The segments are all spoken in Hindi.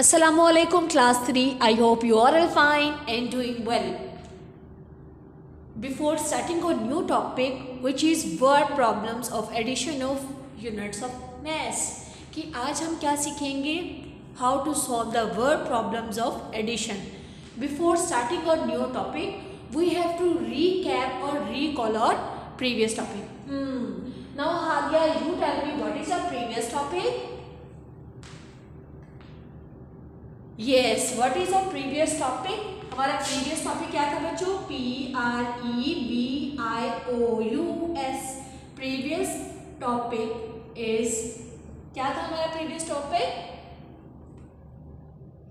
Assalamualaikum class 3. I hope you are all fine and doing well. Before starting a new topic which is word problems of addition of units of mass कि आज हम क्या सीखेंगे how to solve the word problems of addition. Before starting a new topic we have to recap or recall our previous topic. Now Hadia, you tell me what is our previous topic? Yes, what is our previous topic? हमारा previous topic क्या था बच्चों? PREVIOUS. Previous topic is क्या था हमारा previous topic?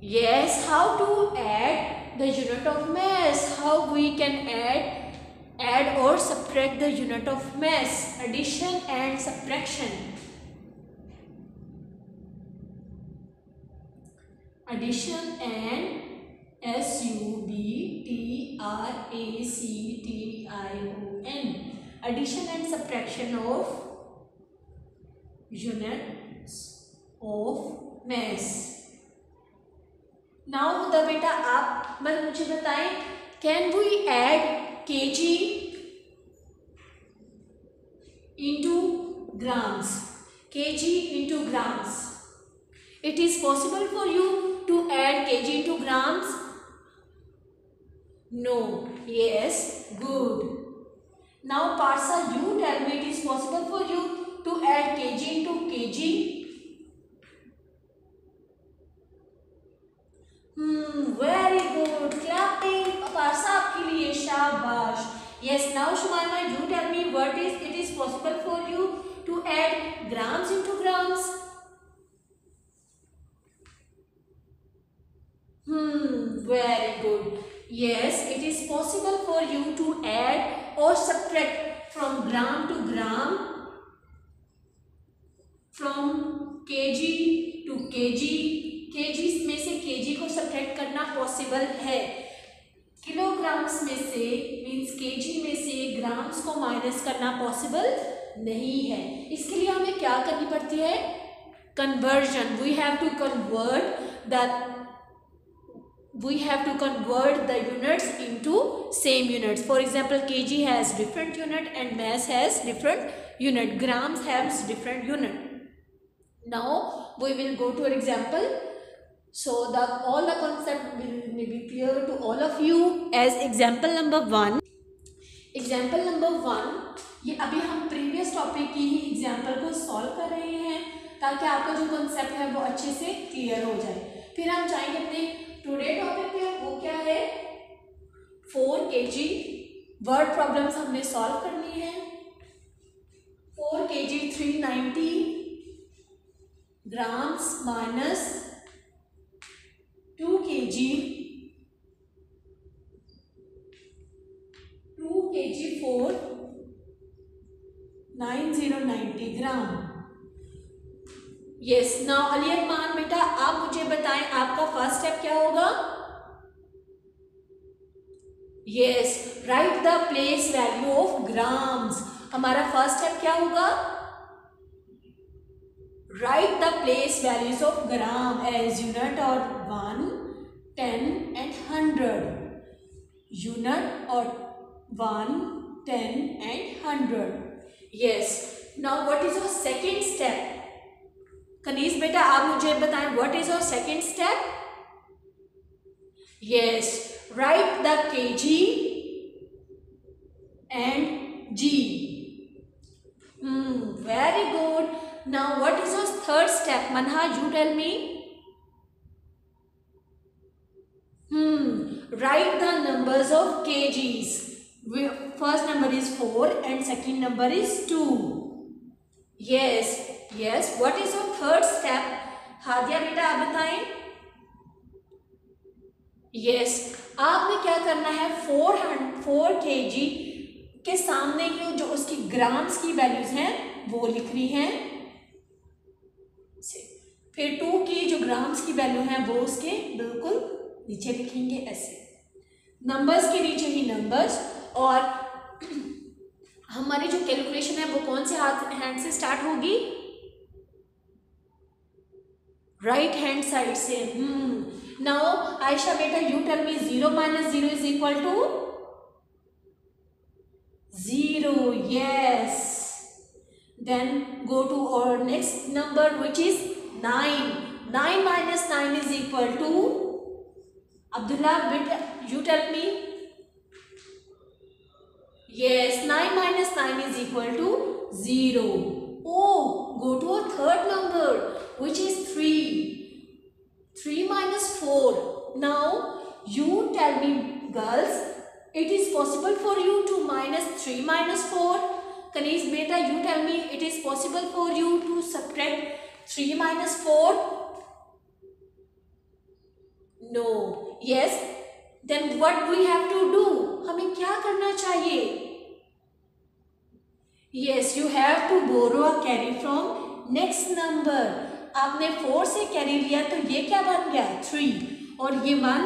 Yes, how to add the unit of mass. How we can add or subtract the unit of mass. Addition and subtraction. Addition and SUBTRACTION. Addition and subtraction of units of mass. Now the beta आप मुझे बताएं, can we add kg into grams? kg into grams. It is possible for you to add kg into grams? No. Yes. Good. Now Parsa, you tell me, it is possible for you to add kg into kg? Very good. Clapping Parsa आपके लिए, शाबाश. Yes. Now Shumaima, you tell me what is it is possible for you to add grams into grams? Very good. Yes, it is possible for you to add or subtract from gram to gram, from kg to kg. kg में से kg को subtract करना possible है. kilograms में से means kg में से grams को minus करना possible नहीं है. इसके लिए हमें क्या करनी पड़ती है? Conversion. We have to convert the units into same units. For example, kg has different unit and mass has different unit. Grams has different unit. Now we will go to an example. So all the concept will be clear to all of you. As example number 1. Example number 1. ये अभी हम previous topic की ही example को solve कर रहे हैं ताकि आपका जो concept है वो अच्छे से clear हो जाए. फिर हम जाएंगे अपने टुडे टॉपिक पे. वो क्या है? 4 kg वर्ड प्रॉब्लम्स हमने सॉल्व करनी है. 4 kg 390 ग्राम्स माइनस 2 kg 4 9090 ग्राम. यस. नाउ अलियत मान बेटा आप मुझे बताएं आपका फर्स्ट स्टेप क्या होगा? Yes, right the place value of grams. हमारा फर्स्ट स्टेप क्या होगा? Write the place values of gram as unit और 1, 10 and 100. यूनिट और 1, 10 and 100. Yes. Now what is your second step? Kaneez बेटा आप मुझे बताएं what is your second step? Yes, right the kg and g. Very good. Now what is your third step? Manha, you tell me. Write the numbers of kgs. First number is 4 and second number is 2. Yes. Yes. What is your third step? Hadiya बेटा आप बताएं. Yes. आपने क्या करना है? 4 kg के सामने ही जो उसकी ग्राम्स की वैल्यूज हैं वो लिखनी है. फिर 2 की जो ग्राम्स की वैल्यू है वो उसके बिल्कुल नीचे लिखेंगे ऐसे. नंबर्स के नीचे ही नंबर्स. और हमारी जो कैलकुलेशन है वो कौन से हैंड से स्टार्ट होगी? राइट हैंड साइड से। नाउ आयशा बेटा you tell me 0 minus 0 is equal to 0. Yes. Then go to our next number which is 9. 9 minus 9 is equal to, Abdullah beta you tell me. Yes, 9 minus 9 is equal to 0. Oh, go to a third number which is 3. 3 minus 4. Now you tell me girls, it is possible for you to minus 3 minus 4? Kanish beta you tell me, it is possible for you to subtract 3 minus 4? No. Yes. Then what we have to do? हमें क्या करना चाहिए? Yes, you have to borrow a carry from next number. आपने 4 से कैरी लिया तो ये क्या बन गया 3, और ये 1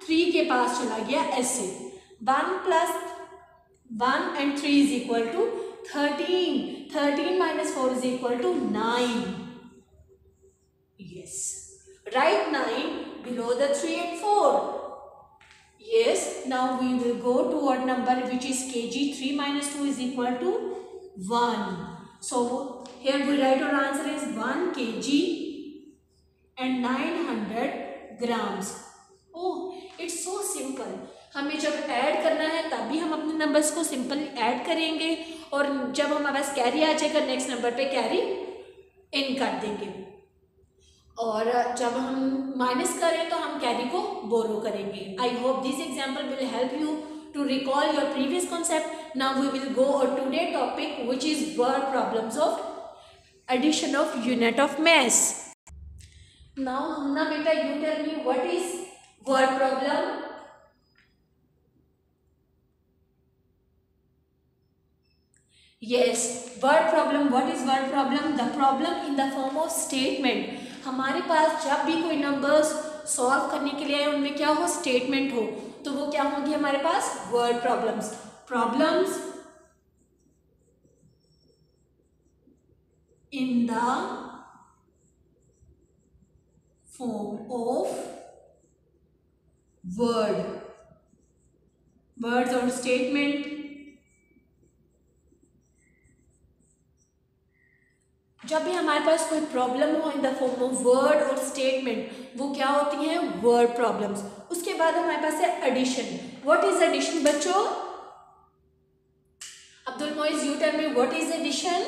3 के पास चला गया ऐसे। 1 plus 1 and 3 is equal to 13. 13 minus 4 is equal to 9. Yes. Write 9 below the 3 and 4. Yes. Now we will go to what number which is kg. 3 minus 2 is equal to 1. So here we write our answer is 1 kg and 900 grams. Oh, it's so simple. हमें जब ऐड करना है तभी हम अपने नंबर्स को सिंपली ऐड करेंगे, और जब हमारे पास कैरी आ जाएगा नेक्स्ट नंबर पे कैरी इन कर देंगे, और जब हम माइनस करें तो हम कैरी को बोरो करेंगे. I hope this example will help you to recall your previous concept. Now we will go on today's topic which is word problems of addition of unit of mass. Now Hamna beta you tell me what is word problem? Yes, word problem. What is word problem? The problem in the form of statement. हमारे पास जब भी कोई नंबर्स सॉल्व करने के लिए उनमें क्या हो स्टेटमेंट हो तो वो क्या होंगे हमारे पास word problems. Problems in the form of words और स्टेटमेंट. जब भी हमारे पास कोई प्रॉब्लम हो in the form of word और स्टेटमेंट वो क्या होती हैं वर्ड प्रॉब्लम्स. उसके बाद हमारे पास है एडिशन. व्हाट इज एडिशन बच्चों? Abdul Moiz you tell me what is addition?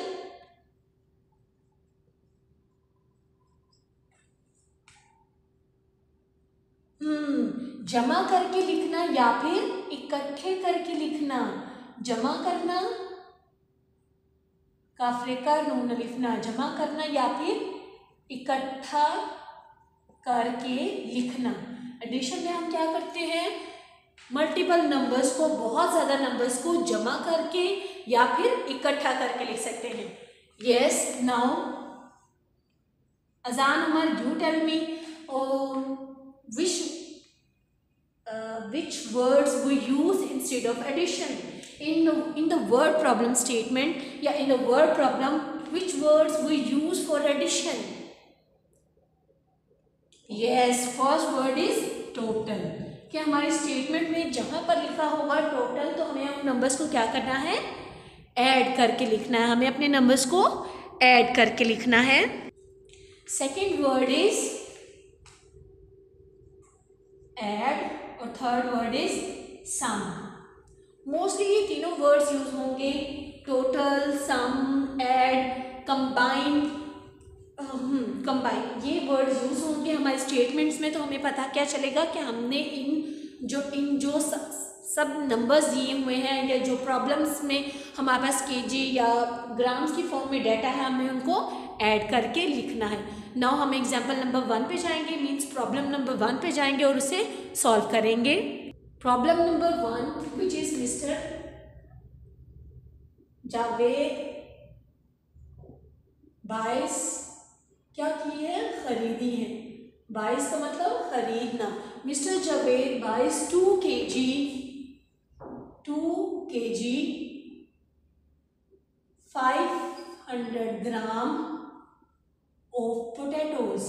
जमा करके लिखना या फिर इकट्ठे करके लिखना. जमा करना काफरे का नून लिखना, जमा करना या फिर इकट्ठा करके लिखना. एडिशन में हम क्या करते हैं मल्टीपल नंबर्स को, बहुत ज़्यादा नंबर्स को जमा करके या फिर इकट्ठा करके लिख सकते हैं. Yes. Now Azaan Umar you tell me which words we use instead of addition in the word problem statement या in the word problem which words we use for addition? Yes, first word is total. कि हमारे स्टेटमेंट में जहाँ पर लिखा होगा टोटल तो हमें उन नंबर्स को क्या करना है ऐड करके लिखना है. हमें अपने नंबर्स को ऐड करके लिखना है. सेकेंड वर्ड इज ऐड और third word is sum. Mostly ये तीनों वर्ड्स यूज होंगे टोटल, सम, ऐड, कंबाइन. ये वर्ड्स यूज होंगे हमारे स्टेटमेंट्स में. तो हमें पता क्या चलेगा कि हमने इन जो सब नंबर्स दिए हुए हैं या जो प्रॉब्लम्स में हमारे पास केजी या ग्राम्स की फॉर्म में डाटा है हमें उनको ऐड करके लिखना है. नाउ हम एग्जाम्पल नंबर 1 पे जाएंगे, मीन्स प्रॉब्लम नंबर 1 पे जाएंगे और उसे सॉल्व करेंगे. Problem number 1 which is mister Javed बाइस क्या की है खरीदी है. बाइस का मतलब खरीदना. मिस्टर जावेद बाइस 2 kg 500 ग्राम of potatoes.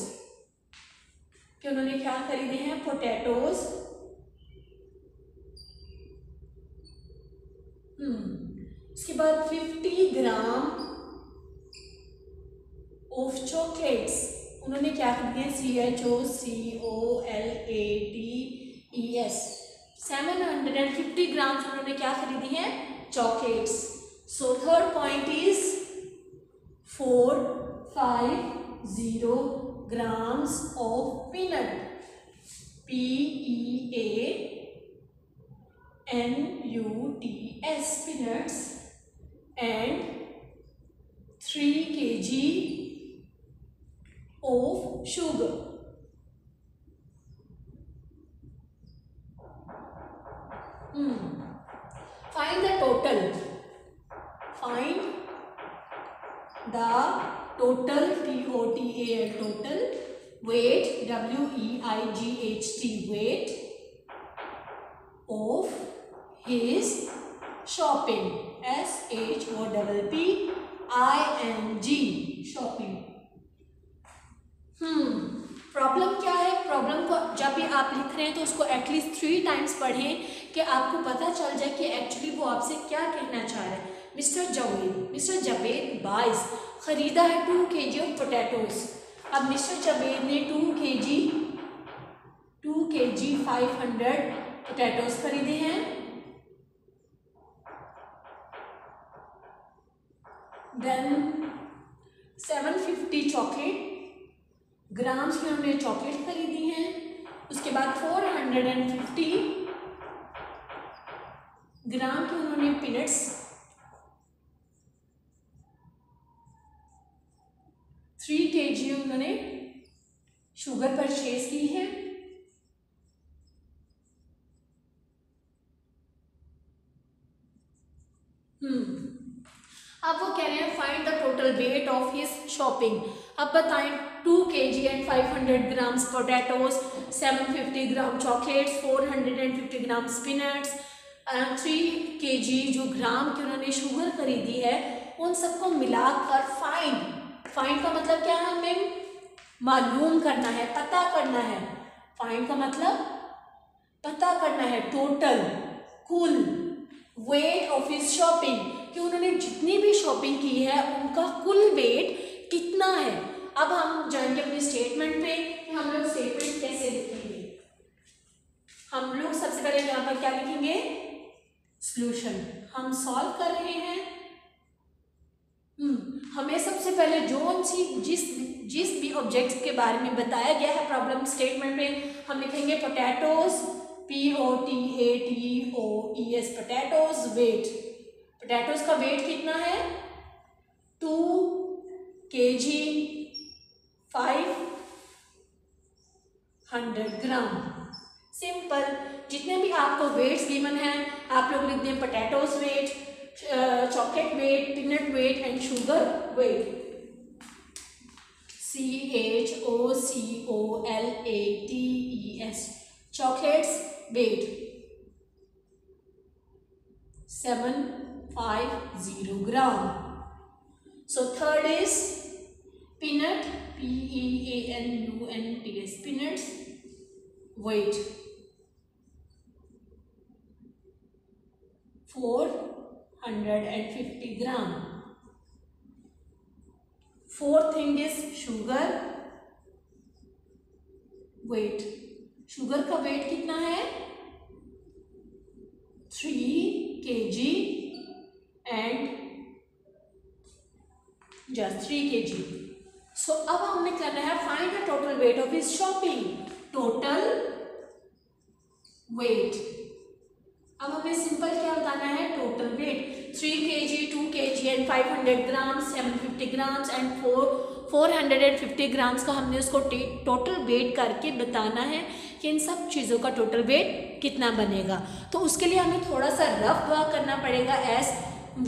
कि उन्होंने क्या खरीदे हैं, पोटैटोज। उसके बाद 50 ग्राम ऑफ चॉकलेट्स, उन्होंने क्या खरीदे हैं, CHOCOLATES 750 ग्राम्स उन्होंने क्या खरीदी हैं, chocolates. So third point is 450 grams of peanut, PEANUTS peanuts, and 3 kg of sugar. Find the total. Find the total, TOTAL, total weight, WEIGHT, weight of his shopping, SHOPPING, shopping. Problem क्या है, प्रॉब्लम को जब भी आप लिख रहे हैं तो उसको एटलीस्ट 3 टाइम्स पढ़ें कि आपको पता चल जाए कि एक्चुअली वो आपसे क्या कहना चाह रहे हैं। मिस्टर जावेद बाइस खरीदा है 2 kg ऑफ पोटैटोज। अब मिस्टर जावेद ने 2 kg 500 पोटैटोज खरीदे हैं। देन 750 चॉकलेट ग्राम्स की उन्होंने चॉकलेट खरीदी हैं। उसके बाद 450 ग्राम की उन्होंने पीनट्स, 3 kg उन्होंने शुगर परचेज की है। अब वो कह रहे हैं find the total weight of his shopping. अब बताएं 2 kg and 500 grams potatoes, 750 gram chocolates, 450 gram peanuts, 3 kg जो ग्राम की उन्होंने शुगर खरीदी है, उन सबको मिलाकर फाइंड का मतलब क्या है, हमें मालूम करना है, पता करना है। फाइंड का मतलब पता करना है टोटल, कुल, वेट ऑफ हिज शॉपिंग, कि उन्होंने जितनी भी शॉपिंग की है उनका कुल वेट कितना है। अब हम जाएंगे अपने स्टेटमेंट पे कि हम लोग स्टेटमेंट कैसे लिखेंगे। हम लोग सबसे पहले यहाँ पर क्या लिखेंगे, सॉल्यूशन। हम सॉल्व कर रहे हैं। हमें सबसे पहले जिस भी ऑब्जेक्ट के बारे में बताया गया है प्रॉब्लम स्टेटमेंट में, हम लिखेंगे potatoes, POTATOES, potatoes weight. Potatoes का वेट कितना है, 2 kg 500 ग्राम। सिंपल, जितने भी आपको वेट्स गिवन हैं आप लोग लिख दें potatoes weight, chocolate weight, peanut weight and sugar weight. CHOCOLATES, chocolates weight 750 gram. So third is peanut, PEANUNTS, peanuts weight 450 gram. Fourth thing is sugar weight. Sugar का वेट कितना है, 3 kg एंड जस्ट 3 kg। सो अब हमने करना है find the total weight of his shopping, total weight. अब हमें सिंपल क्या बताना है, total weight. 3 kg, 2 kg and 500 grams, 750 grams and 450 grams का हमने उसको टोटल वेट करके बताना है कि इन सब चीज़ों का टोटल वेट कितना बनेगा। तो उसके लिए हमें थोड़ा सा रफ वर्क करना पड़ेगा। As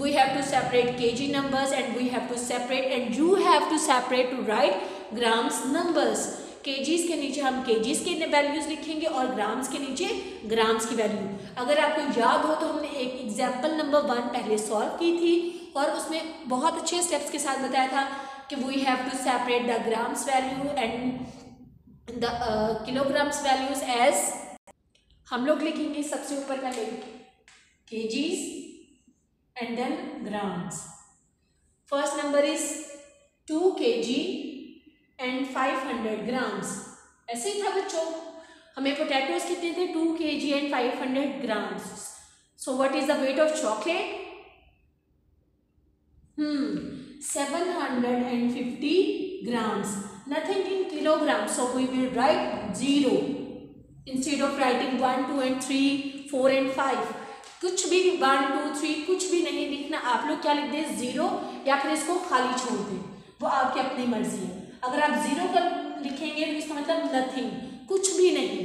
we have to separate kg numbers and we have to separate and you have to separate to write grams numbers। kgs के नीचे हम kgs के वैल्यूज लिखेंगे और ग्राम्स के नीचे ग्राम्स की वैल्यू। अगर आपको याद हो तो हमने एक एग्जाम्पल नंबर 1 पहले सॉल्व की थी और उसमें बहुत अच्छे स्टेप्स के साथ बताया था कि we have to separate the grams value and the kilograms values as, हम लोग लिखेंगे सबसे ऊपर पहले kgs and then grams. First number is 2 kg and 500 grams. ऐसे ही था बच्चों, हमें पोटैटोज कितने थे 2 kg and 500 grams. So what is the weight of chocolate? 750 grams. Nothing in kilograms, so we will write 0 instead of writing 1, 2 and 3, 4 and 5. कुछ भी 1, 2, 3 कुछ भी नहीं लिखना. आप लोग क्या लिख दें 0, या फिर इसको खाली छोड़ दें, वो आपकी अपनी मर्जी है. अगर आप 0 कर लिखेंगे तो इसका मतलब नथिंग, कुछ भी नहीं.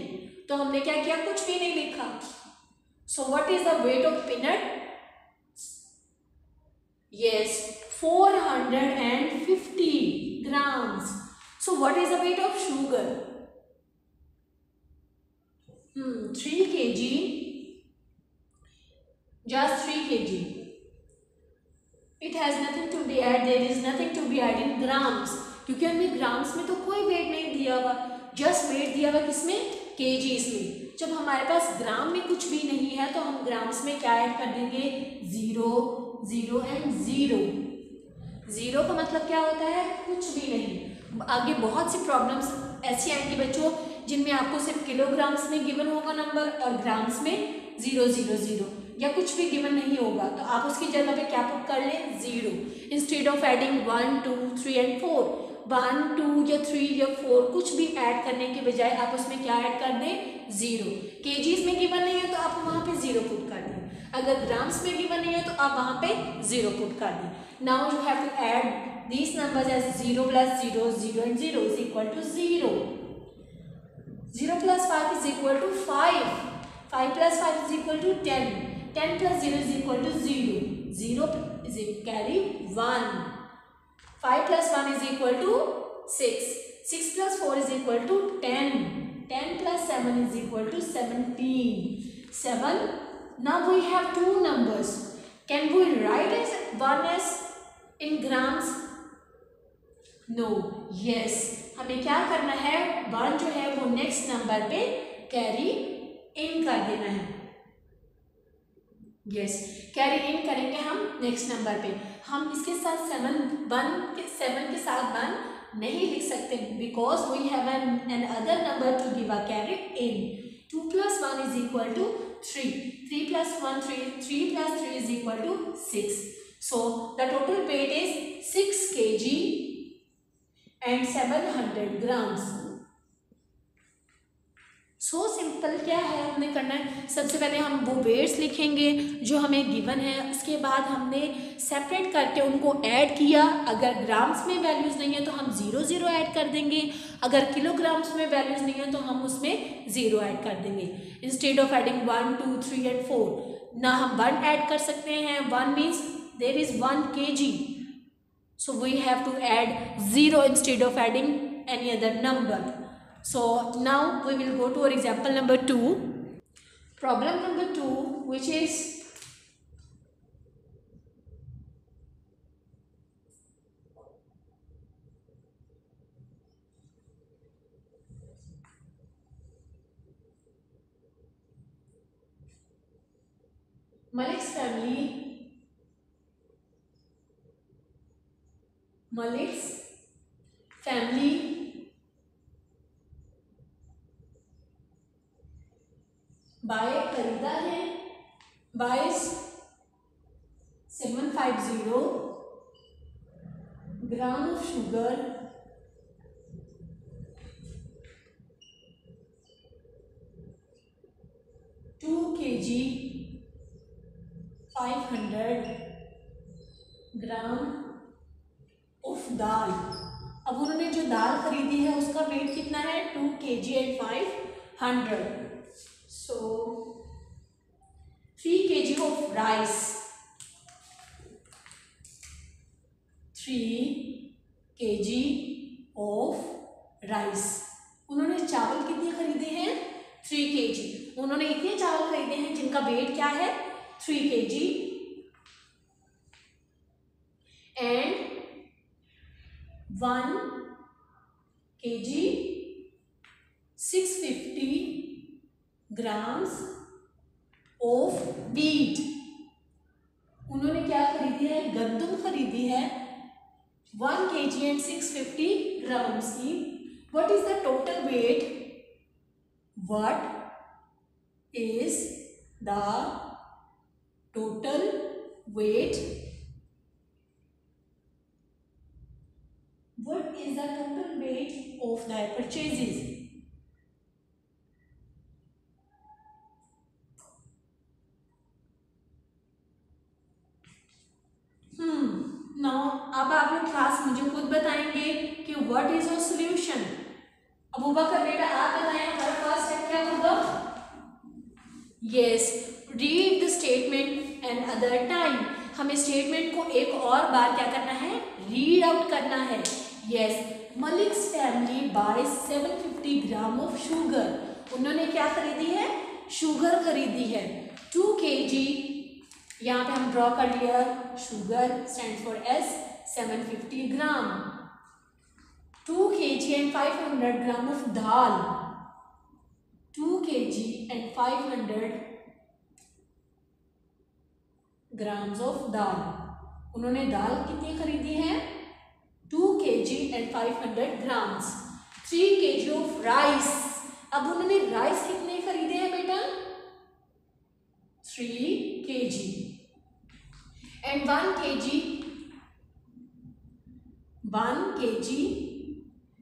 तो हमने क्या किया, कुछ भी नहीं लिखा. So what is the weight of peanut? Yes, 450 grams. So what is the weight of sugar? 3 kg. Just 3 kg. It has nothing to be added. There is nothing to be added in grams. क्योंकि हमें ग्राम्स में तो कोई वेट नहीं दिया हुआ, जस्ट वेट दिया हुआ किसमें, केजीज में. जब हमारे पास ग्राम में कुछ भी नहीं है तो हम ग्राम्स में क्या ऐड कर देंगे, 0, 0 एंड 0. 0 का मतलब क्या होता है, कुछ भी नहीं. आगे बहुत सी प्रॉब्लम्स ऐसी आएंगी बच्चों जिनमें आपको सिर्फ किलोग्राम्स में गिवन होगा नंबर और ग्राम्स में 0, 0, 0 या कुछ भी गिवन नहीं होगा. तो आप उसकी जगह पे क्या पुट कर लें, 0 इंस्टेड ऑफ एडिंग 1, 2, 3 एंड 4. 1, 2 या 3 या 4 कुछ भी ऐड करने के बजाय आप उसमें क्या ऐड कर दें, 0. केजीज में गिवन नहीं है तो आप वहाँ पे 0 पुट कर दें. अगर ग्राम्स में गिवन नहीं है तो आप वहाँ पे 0 पुट कर दें. Now you have to add these numbers as 0 plus 0, 0 and 0 is equal to 0. 0 plus 5 is equal to 5. 5 plus 5 is equal to 10. 10 plus 0 is equal to 0. 0 is carry 1. 5 plus 1 is equal to 6. 6 plus 4 is equal to 10. 10 plus 7 is equal to 17. 7. Now we have two numbers. Can we write as 1 as in grams? No. Yes. हमें क्या करना है, 1 जो है वो नेक्स्ट नंबर पे कैरी इन कर देना है. यस, कैरी इन करेंगे हम नेक्स्ट नंबर पे. हम इसके साथ 7 के साथ 1 नहीं लिख सकते because we have another number to give a carry in. 2 plus 1 is equal to 3. 3 plus 1, 3. 3 plus 3 is equal to 6. So the total weight is 6 kg and 700 grams. So simple. क्या है हमने करना है, सबसे पहले हम वो वेट्स लिखेंगे जो हमें गिवन है. उसके बाद हमने सेपरेट करके उनको ऐड किया. अगर ग्राम्स में वैल्यूज़ नहीं है तो हम 0, 0 ऐड कर देंगे. अगर किलोग्राम्स में वैल्यूज़ नहीं है तो हम उसमें 0 ऐड कर देंगे. इंस्टेड ऑफ एडिंग 1, 2, 3 एंड 4 ना हम 1 ऐड कर सकते हैं. 1 means there is 1 kg. So we have to add 0 instead of adding any other number. So now we will go to our example number 2. Problem number 2, which is Malik's family खरीदा है, buys 750 gram of sugar, 2 kg 500 gram of dal. अब उन्होंने जो दाल खरीदी है उसका वेट कितना है, 2 kg and 500. So 3 kg of rice, 3 kg of rice. उन्होंने चावल कितने खरीदे हैं, 3 kg. उन्होंने इतने चावल खरीदे हैं जिनका वेट क्या है, 3 kg and 1 kg 650 grams of wheat. उन्होंने क्या खरीदी है? गंदम खरीदी है 1 kg and 650 grams की. What is the total weight? What is the total weight? What is the total weight of their purchases? Now अब आप लोग क्लास मुझे खुद बताएंगे कि what is your solution. Abu बकर बेटा आप बताएं हमारा फर्स्ट स्टेप क्या होगा? Yes, read the statement another time. हमें स्टेटमेंट को एक और बार क्या करना है? रीड आउट करना है. Yes, Malik's family buys 750 gram of sugar. उन्होंने क्या खरीदी है? शुगर खरीदी है 2 kg. यहाँ पे हम ड्रॉ कर लिया. Sugar stand for S. 750 gram. 2 kg and 500 gram of dal. 2 kg and 500 grams of dal. उन्होंने दाल कितनी खरीदी है? 2 kg and 500 grams. 3 kg of rice. अब उन्होंने राइस कितने खरीदे हैं बेटा? 3 kg and 1 kg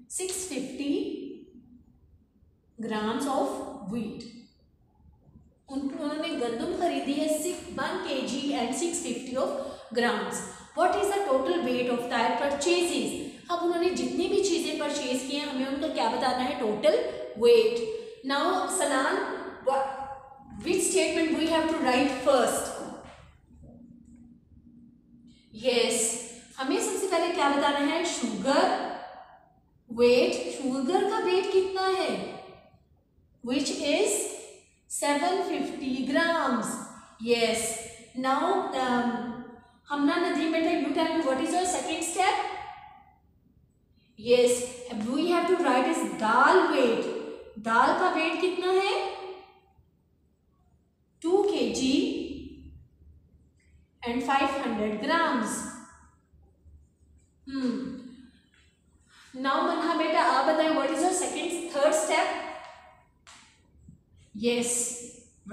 650 grams of wheat. उन्होंने गंदम खरीदी है 1 kg and 650 of grams. What is the total weight of their purchases? अब उन्होंने जितनी भी चीजें परचेज की हैं हमें उनका क्या बताना है? Total weight. नाउ सनान, which statement we have to write first? Yes, हमें सबसे पहले क्या बताना है? Sugar weight. शुगर का वेट कितना है? Which is 750 grams. Yes. Now हमना नदी बेटा, you tell me what is your second step? Yes, we have to write is dal weight. दाल का वेट कितना है? 2 kg and 500 grams. Now मन्हा बेटा आप बताएं what is your third step? Yes,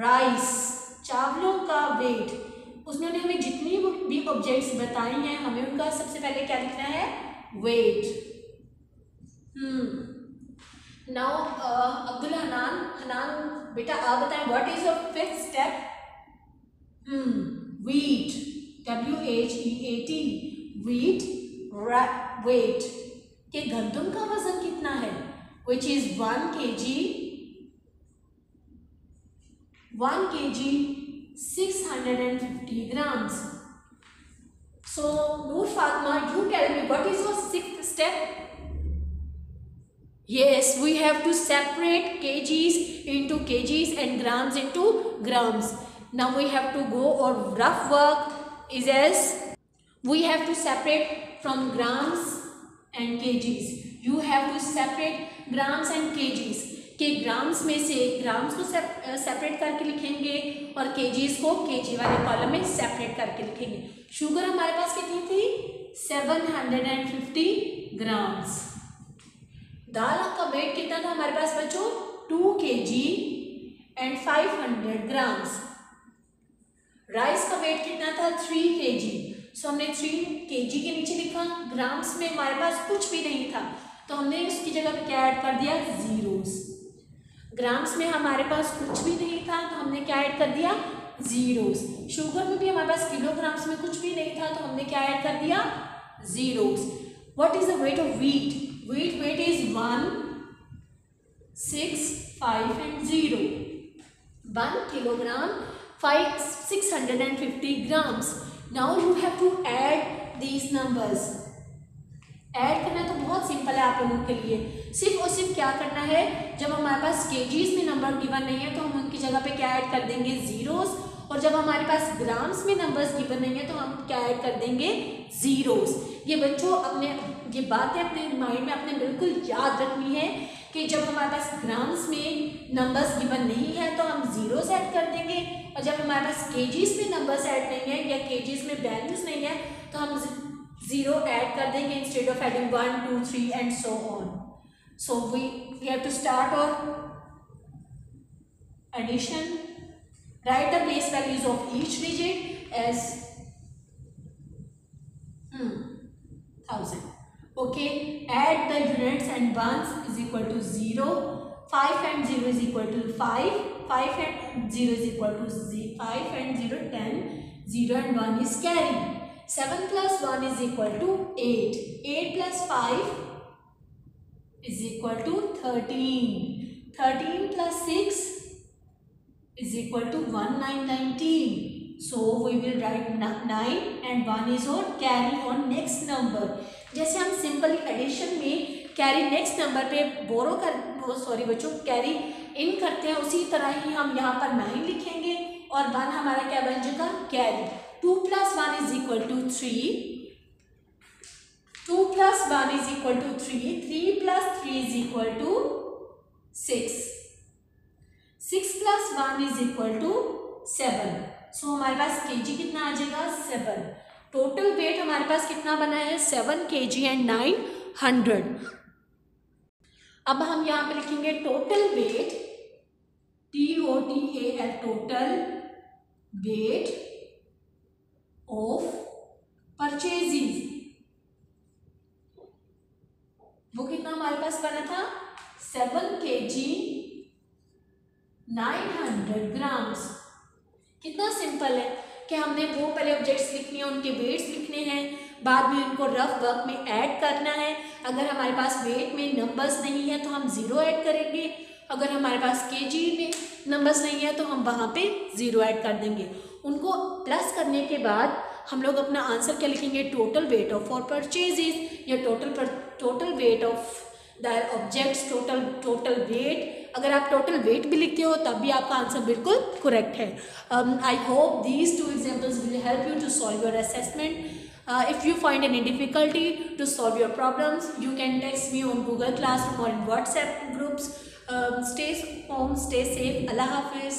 rice. चावलों का वेट. उसने हमें जितनी भी ऑब्जेक्ट्स बताई हैं हमें उनका सबसे पहले क्या लिखना है? वेट. नाउ अब्दुल हनान बेटा आप बताएं what is your fifth step? Wheat. WHEAT. Wheat weight. के गंदम का वजन कितना है? Which is 1 kg 650 grams. So Noor Fatma, you tell me what is your sixth step? Yes, we have to separate kgs into kgs and grams into grams. Now we have to go, or rough work is as we have to separate from grams and kgs. You have to separate grams and kgs. के ग्राम्स में से ग्राम्स को सेपरेट करके लिखेंगे और केजीज को केजी वाले कॉलम में सेपरेट करके लिखेंगे. शुगर हमारे पास कितनी थी? 750 ग्राम्स. दाल का वेट कितना था हमारे पास बच्चों? 2 kg and 500 grams. राइस का वेट कितना था? 3 kg. सो हमने 3 kg के नीचे लिखा. ग्राम्स में हमारे पास कुछ भी नहीं था तो हमने उसकी जगह पे क्या ऐड कर दिया? जीरोस. ग्राम्स में हमारे पास कुछ भी नहीं था तो हमने क्या ऐड कर दिया? जीरोस. शुगर में भी हमारे पास किलोग्राम्स में कुछ भी नहीं था तो हमने क्या ऐड कर दिया? Zeros. What is the weight of wheat? Wheat weight is 1 6 5 and 0. 1 kilogram 650 grams. Now you have to add these numbers. Add करना तो बहुत सिंपल है आप लोगों के लिए. सिर्फ और सिर्फ क्या करना है? जब हमारे पास केजीज में नंबर गिवन नहीं है तो हम उनकी जगह पे क्या ऐड कर देंगे? जीरोस. और जब हमारे पास ग्राम्स में नंबर्स गिवन नहीं है तो हम क्या ऐड कर देंगे, जीरोस। ये बच्चों अपने ये बातें अपने माइंड में अपने बिल्कुल याद रखनी है कि जब हमारे पास ग्राम्स में नंबर्स गिवन नहीं है तो हम जीरोस ऐड कर देंगे, और जब हमारे पास केजीस में नंबर्स ऐड नहीं है या केजीस में वैल्यूज नहीं है तो हम जीरो ऐड कर देंगे instead of adding 1 2 3 and so on. So we have to start our addition. Write the base values of each digit as 1000. Okay, add the units and ones is equal to 0. 5 and 0 is equal to 5. 5 and 0 is equal to 5 and 0 10. 0 and 1 is carry. 7 plus 1 is equal to 8. 8 plus 5 is equal to 13. 13 plus 6 is equal to 1919. So we will write 9 and 1 is on carry on next number. जैसे हम सिंपली एडिशन में कैरी नेक्स्ट नंबर पे बोरो कर सॉरी बच्चों कैरी इन करते हैं, उसी तरह ही हम यहाँ पर 9 लिखेंगे और 1 हमारा क्या बन जाएगा, carry. 2 plus 1 is equal to 3. 2 plus 1 is equal to 3. 3 plus 3 is equal to 6. 6 plus 1 is equal to 7. सो हमारे पास केजी कितना आ जाएगा, 7। टोटल वेट हमारे पास कितना बना है, 7 kg एंड 900। अब हम यहाँ पे लिखेंगे total wait, TOTAL, total weight of purchases. वो कितना हमारे पास बना था, 7 kg 900 ग्राम्स। कितना सिंपल है कि हमने वो पहले ऑब्जेक्ट्स लिखने हैं, उनके वेट्स लिखने हैं, बाद में उनको रफ वर्क में ऐड करना है। अगर हमारे पास वेट में नंबर्स नहीं है तो हम ज़ीरो ऐड करेंगे, अगर हमारे पास केजी में नंबर्स नहीं है तो हम वहाँ पे ज़ीरो ऐड कर देंगे। उनको प्लस करने के बाद हम लोग अपना आंसर क्या लिखेंगे, total weight of four purchases या total weight of the objects, total weight. अगर आप टोटल वेट भी लिखते हो तब भी आपका आंसर बिल्कुल करेक्ट है। I hope these 2 examples will help you to solve your assessment. If you find any difficulty to solve your problems, you can text me on Google Classroom or in WhatsApp groups. Stay home, stay safe. Allah Hafiz.